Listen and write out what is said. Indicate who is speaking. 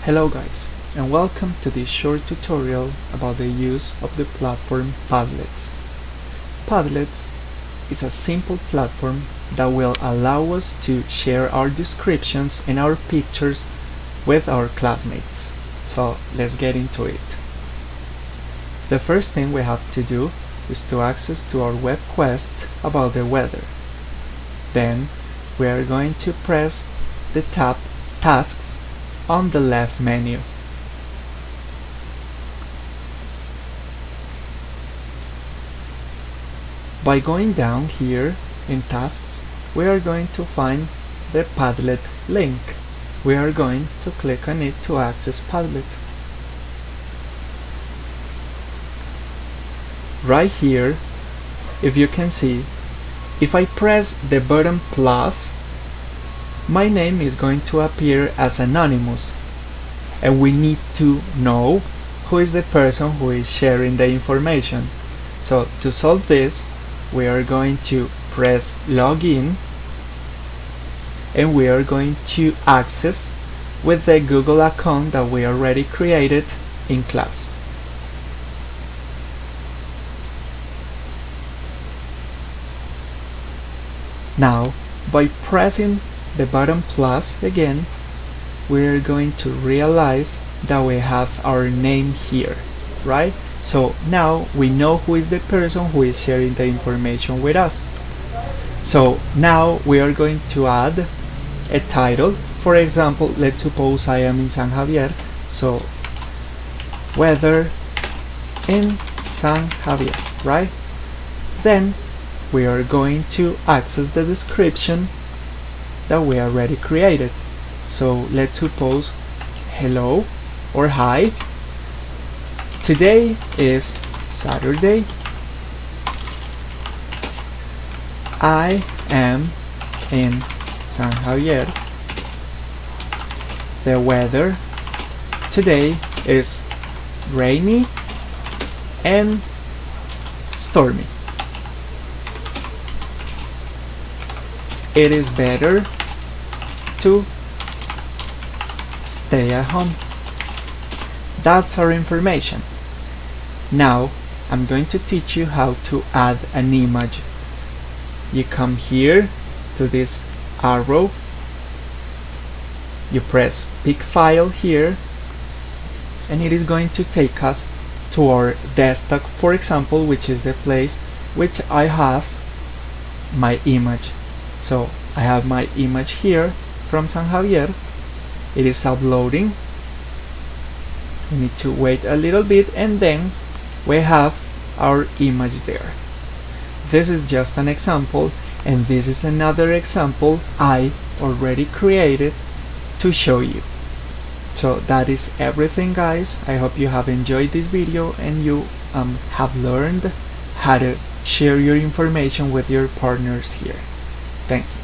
Speaker 1: Hello guys, and welcome to this short tutorial about the use of the platform Padlet. Padlet is a simple platform that will allow us to share our descriptions and our pictures with our classmates. So let's get into it. The first thing we have to do is to access to our web quest about the weather. Then we are going to press the tab Tasks on the left menu. By going down here in Tasks, we are going to find the Padlet link. We are going to click on it to access Padlet. Right here, if you can see, if I press the button plus, my name is going to appear as anonymous, and we need to know who is the person who is sharing the information. So to solve this, we are going to press login, and we are going to access with the Google account that we already created in class. Now, by pressing the button plus again, we are going to realize that we have our name here, right? So now we know who is the person who is sharing the information with us. So now we are going to add a title. For example, let's suppose I am in San Javier, so weather in San Javier, right? Then we are going to access the description that we already created. So let's suppose hello or hi. Today is Saturday. I am in San Javier. The weather today is rainy and stormy. It is better to stay at home. That's our information. Now I'm going to teach you how to add an image. You come here to this arrow, you press pick file here, and it is going to take us to our desktop, for example, which is the place which I have my image. So I have my image here from San Javier. It is uploading. We need to wait a little bit, and then we have our image there. This is just an example, and this is another example I already created to show you. So that is everything, guys. I hope you have enjoyed this video and you have learned how to share your information with your partners here. Thank you.